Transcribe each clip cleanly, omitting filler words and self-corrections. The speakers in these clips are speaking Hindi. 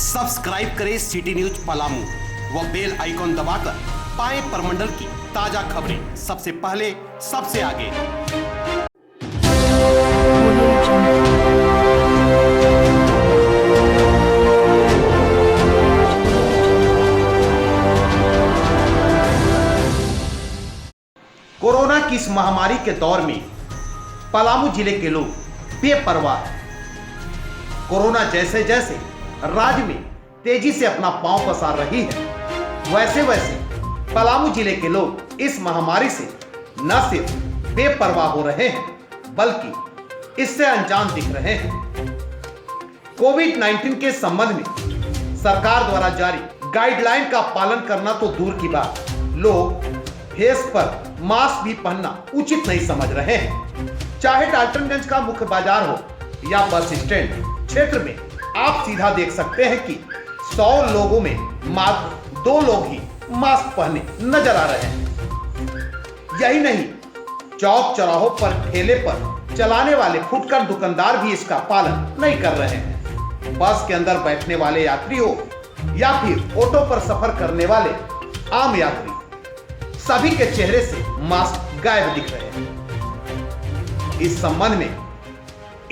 सब्सक्राइब करें सिटी न्यूज पलामू व बेल आइकॉन दबाकर पाएं परमंडल की ताजा खबरें सबसे पहले सबसे आगे। कोरोना की इस महामारी के दौर में पलामू जिले के लोग बेपरवाह हैं। कोरोना जैसे जैसे राज्य में तेजी से अपना पांव पसार रही है, वैसे वैसे पलामू जिले के लोग इस महामारी से न सिर्फ बेपरवाह हो रहे हैं बल्कि इससे अनजान दिख रहे हैं। कोविड-19 के संबंध में सरकार द्वारा जारी गाइडलाइन का पालन करना तो दूर की बात, लोग फेस पर मास्क भी पहनना उचित नहीं समझ रहे हैं। चाहे डाल्टनगंज का मुख्य बाजार हो या बस स्टैंड क्षेत्र में आप सीधा देख सकते हैं कि 100 लोगों में मात्र 2 लोग ही मास्क पहने नजर आ रहे हैं। यही नहीं, चौक चौराहों पर ठेले पर चलाने वाले फुटकर दुकानदार भी इसका पालन नहीं कर रहे हैं। बस के अंदर बैठने वाले यात्री हो या फिर ऑटो पर सफर करने वाले आम यात्री, सभी के चेहरे से मास्क गायब दिख रहे हैं। इस संबंध में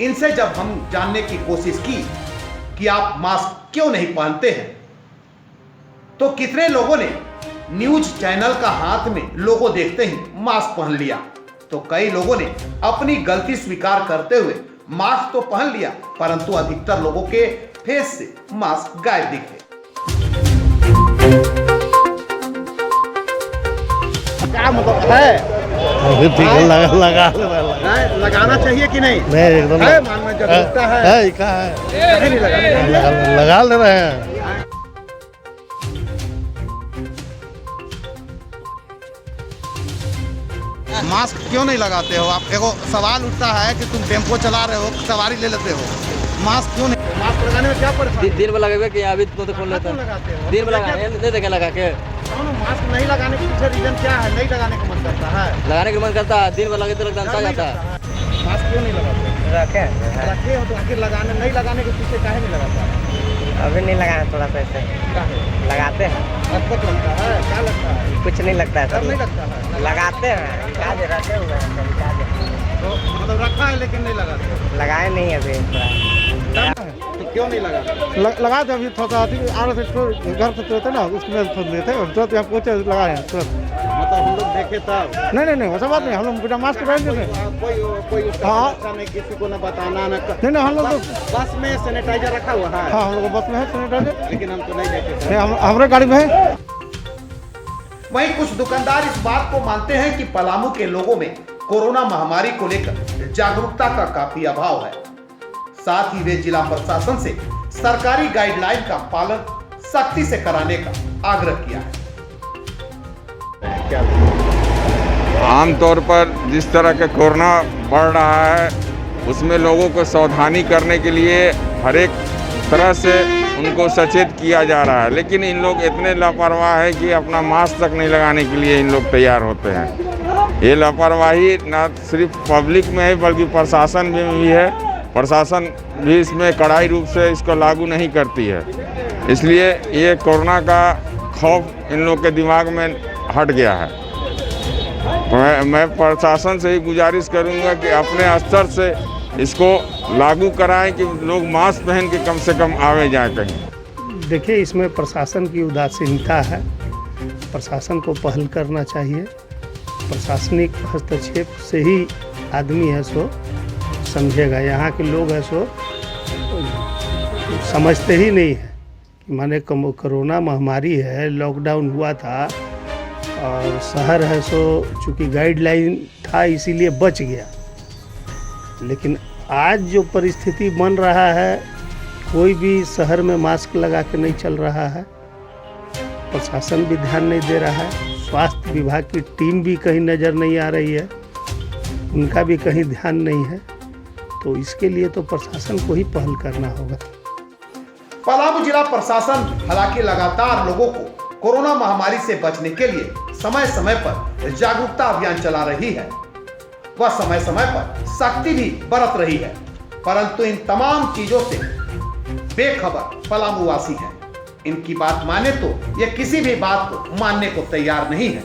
इनसे जब हम जानने की कोशिश की कि आप मास्क क्यों नहीं पहनते हैं, तो कितने लोगों ने न्यूज चैनल का हाथ में लोगो देखते ही मास्क पहन लिया, तो कई लोगों ने अपनी गलती स्वीकार करते हुए मास्क तो पहन लिया, परंतु अधिकतर लोगों के फेस से मास्क गायब दिखे। क्या मतलब है? लगाना चाहिए कि नहीं? नहीं, एकदम है, मानना जरूरता है। कहाँ है? नहीं लगा ले रहे हैं। मास्क क्यों नहीं लगाते हो आप? एगो सवाल उठता है कि तुम टेम्पो चला रहे हो, सवारी ले लेते हो, मास्क क्यों नहीं? मास्क लगाने में क्या परेशानी? दिन में लगे कि अभी तो खोल लेते लगाते हो? दिन में नहीं देखे लगा के मास्क नहीं लगाने के पीछे रीजन क्या है? नहीं लगाने का मन करता है? लगाने का मन करता है, दिन में लगे तो लगता जाता है। मास्क क्यों नहीं लगाते? रखे हो तो आखिर लगाने नहीं लगाने के पीछे काहे नहीं लगाता? अभी नहीं लगाया, थोड़ा सा ऐसे लगाते हैं। अब तक लगता है? क्या लगता है? कुछ नहीं लगता है डर सर, नहीं लगता है? लगाते हैं, रिचार्ज रहते हुए हैं, रिचार्ज तो मतलब रखा है लेकिन नहीं लगाते? लगाए नहीं अभी थोड़ा। तो क्यों नहीं लगाते? लगा दो, अभी थोड़ा आ रहे थे घर से तुरंत ना, उसके बाद थोड़ा लेते हैं, तुरंत यहाँ पहुँचे लगाए हैं तुरंत। मतलब हम लोग देखे तब? नहीं वैसा बात नहीं, हम लोग बिना मास्क पहनते थे। कोई उसका हाँ। अच्छा नहीं, किसी को न बताना न नहीं हम लोग बस में सैनिटाइजर रखा हुआ है। हाँ, हम लोग बस में है सैनिटाइजर, लेकिन हम तो नहीं देखे थे। हमारे गाड़ी में है। वहीं कुछ दुकानदार इस बात को मानते हैं कि पलामू के लोगों में कोरोना महामारी को लेकर जागरूकता का काफी अभाव है। साथ ही वे जिला प्रशासन से सरकारी गाइडलाइन का पालन सख्ती से कराने का आग्रह किया है। आमतौर पर जिस तरह का कोरोना बढ़ रहा है उसमें लोगों को सावधानी करने के लिए हर एक तरह से उनको सचेत किया जा रहा है, लेकिन इन लोग इतने लापरवाह है कि अपना मास्क तक नहीं लगाने के लिए इन लोग तैयार होते हैं। ये लापरवाही ना सिर्फ पब्लिक में है बल्कि प्रशासन में भी है। प्रशासन भी इसमें कड़ाई रूप से इसको लागू नहीं करती है, इसलिए ये कोरोना का खौफ इन लोग के दिमाग में हट गया है। मैं प्रशासन से ही गुजारिश करूंगा कि अपने स्तर से इसको लागू कराएं कि लोग मास्क पहन के कम से कम आवे जाए कहीं। देखिए, इसमें प्रशासन की उदासीनता है, प्रशासन को पहल करना चाहिए। प्रशासनिक हस्तक्षेप से ही आदमी है सो समझेगा। यहाँ के लोग है सो समझते ही नहीं है कि माने कोरोना महामारी है, लॉकडाउन हुआ था और शहर है सो चूँकि गाइडलाइन था इसीलिए बच गया। लेकिन आज जो परिस्थिति बन रहा है, कोई भी शहर में मास्क लगा के नहीं चल रहा है, प्रशासन भी ध्यान नहीं दे रहा है, स्वास्थ्य विभाग की टीम भी कहीं नज़र नहीं आ रही है, उनका भी कहीं ध्यान नहीं है। तो इसके लिए तो प्रशासन को ही पहल करना होगा। पलामू जिला प्रशासन हालांकि लगातार लोगों को कोरोना महामारी से बचने के लिए समय समय पर जागरूकता अभियान चला रही है, वह समय समय पर सख्ती भी बरत रही है, परंतु इन तमाम चीजों से बेखबर पलामू वासी हैं। इनकी बात माने तो ये किसी भी बात को मानने को तैयार नहीं है।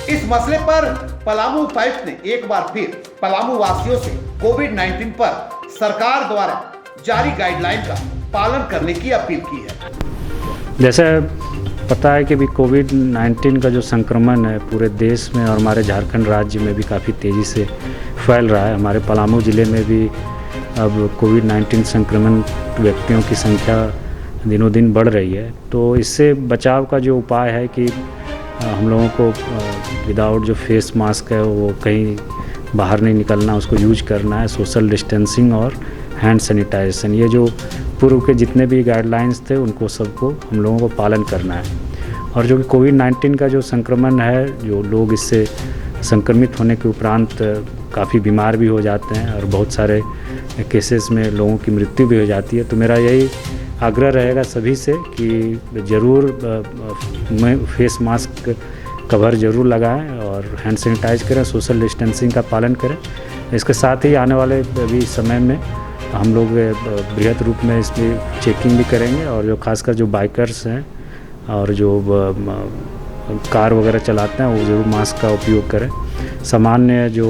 इस मसले पर पलामू उपायुक्त ने एक बार फिर पलामू वासियों से कोविड-19 पर सरकार द्वारा जारी गाइडलाइन का पालन करने की अपील की है। जैसे पता है कि भी कोविड-19 का जो संक्रमण है पूरे देश में और हमारे झारखंड राज्य में भी काफ़ी तेज़ी से फैल रहा है। हमारे पलामू ज़िले में भी अब कोविड-19 संक्रमण व्यक्तियों की संख्या दिनों दिन बढ़ रही है। तो इससे बचाव का जो उपाय है कि हम लोगों को विदाउट जो फेस मास्क है वो कहीं बाहर नहीं निकलना, उसको यूज करना है, सोशल डिस्टेंसिंग और हैंड सैनिटाइजेशन, ये जो पूर्व के जितने भी गाइडलाइंस थे उनको सबको हम लोगों को पालन करना है। और जो कि कोविड-19 का जो संक्रमण है, जो लोग इससे संक्रमित होने के उपरांत काफ़ी बीमार भी हो जाते हैं और बहुत सारे केसेस में लोगों की मृत्यु भी हो जाती है। तो मेरा यही आग्रह रहेगा सभी से कि ज़रूर फेस मास्क कवर ज़रूर लगाएं और हैंड सैनिटाइज करें, सोशल डिस्टेंसिंग का पालन करें। इसके साथ ही आने वाले भी समय में हम लोग बृहद रूप में इसकी चेकिंग भी करेंगे और जो खासकर जो बाइकर्स हैं और जो कार वगैरह चलाते हैं वो ज़रूर मास्क का उपयोग करें। सामान्य जो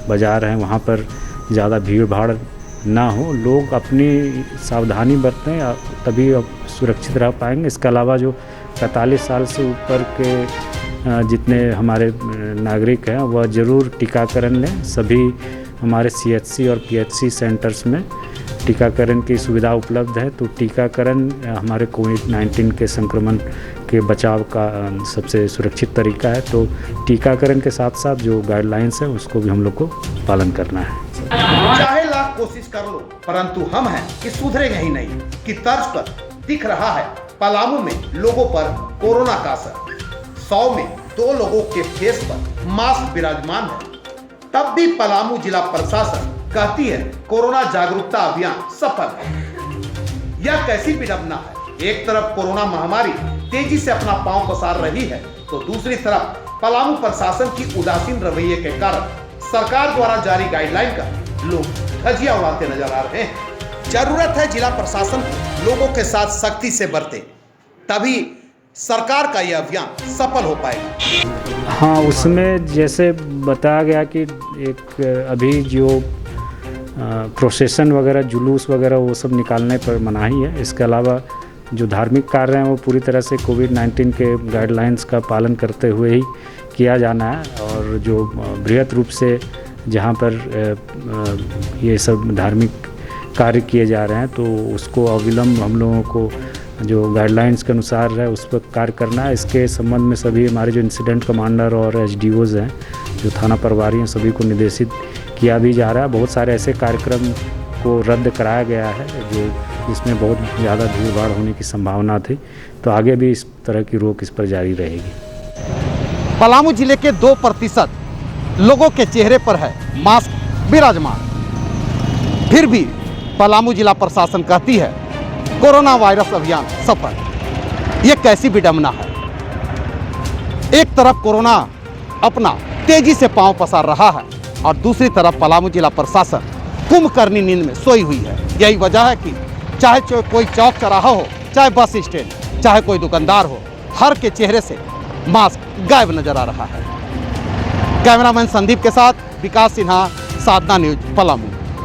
बाज़ार हैं वहाँ पर ज़्यादा भीड़ भाड़ ना हो, लोग अपनी सावधानी बरतें, तभी अब सुरक्षित रह पाएंगे। इसके अलावा जो 45 साल से ऊपर के जितने हमारे नागरिक हैं वह ज़रूर टीकाकरण लें। सभी हमारे CHC और PHC सेंटर्स में टीकाकरण की सुविधा उपलब्ध है। तो टीकाकरण हमारे कोविड-19 के संक्रमण के बचाव का सबसे सुरक्षित तरीका है। तो टीकाकरण के साथ साथ जो गाइडलाइंस है उसको भी हम लोग को पालन करना है। चाहे लाख कोशिश कर लो, परंतु हम हैं कि सुधरेंगे ही नहीं कि तर्ज पर दिख रहा है पलामू में लोगों पर कोरोना का असर। 100 में 2 लोगों के फेस पर मास्क विराजमान है, तब भी पलामू जिला प्रशासन कहती है कोरोना जागरूकता अभियान सफल है। यह कैसी विडंबना है, एक तरफ कोरोना महामारी तेजी से अपना पांव पसार रही है तो दूसरी तरफ पलामू प्रशासन की उदासीन रवैये के कारण सरकार द्वारा जारी गाइडलाइन का लोग धज्जियां उड़ाते नजर आ रहे हैं। जरूरत है जिला प्रशासन को लोगों के साथ सख्ती से बरते, तभी सरकार का यह अभियान सफल हो पाएगा। हाँ, उसमें जैसे बताया गया कि एक अभी जो प्रोसेशन वगैरह, जुलूस वगैरह वो सब निकालने पर मनाही है। इसके अलावा जो धार्मिक कार्य हैं वो पूरी तरह से कोविड-19 के गाइडलाइंस का पालन करते हुए ही किया जाना है। और जो बृहद रूप से जहाँ पर ये सब धार्मिक कार्य किए जा रहे हैं तो उसको अविलंब हम लोगों को जो गाइडलाइंस के अनुसार है उस पर कार्य करना है। इसके संबंध में सभी हमारे जो इंसिडेंट कमांडर और SDOs हैं, जो थाना प्रभारी हैं, सभी को निर्देशित किया भी जा रहा है। बहुत सारे ऐसे कार्यक्रम को रद्द कराया गया है जो इसमें बहुत ज़्यादा भीड़ भाड़ होने की संभावना थी। तो आगे भी इस तरह की रोक इस पर जारी रहेगी। पलामू जिले के 2% लोगों के चेहरे पर है मास्क विराजमान, फिर भी पलामू जिला प्रशासन कहती है कोरोना वायरस अभियान सफल। ये कैसी विडंबना है, एक तरफ कोरोना अपना तेजी से पांव पसार रहा है और दूसरी तरफ पलामू जिला प्रशासन कुंभकर्णी नींद में सोई हुई है। यही वजह है कि चाहे कोई चौक चौराहा हो, चाहे बस स्टैंड, चाहे कोई दुकानदार हो, हर के चेहरे से मास्क गायब नजर आ रहा है। कैमरामैन संदीप के साथ विकास सिन्हा, साधना न्यूज, पलामू।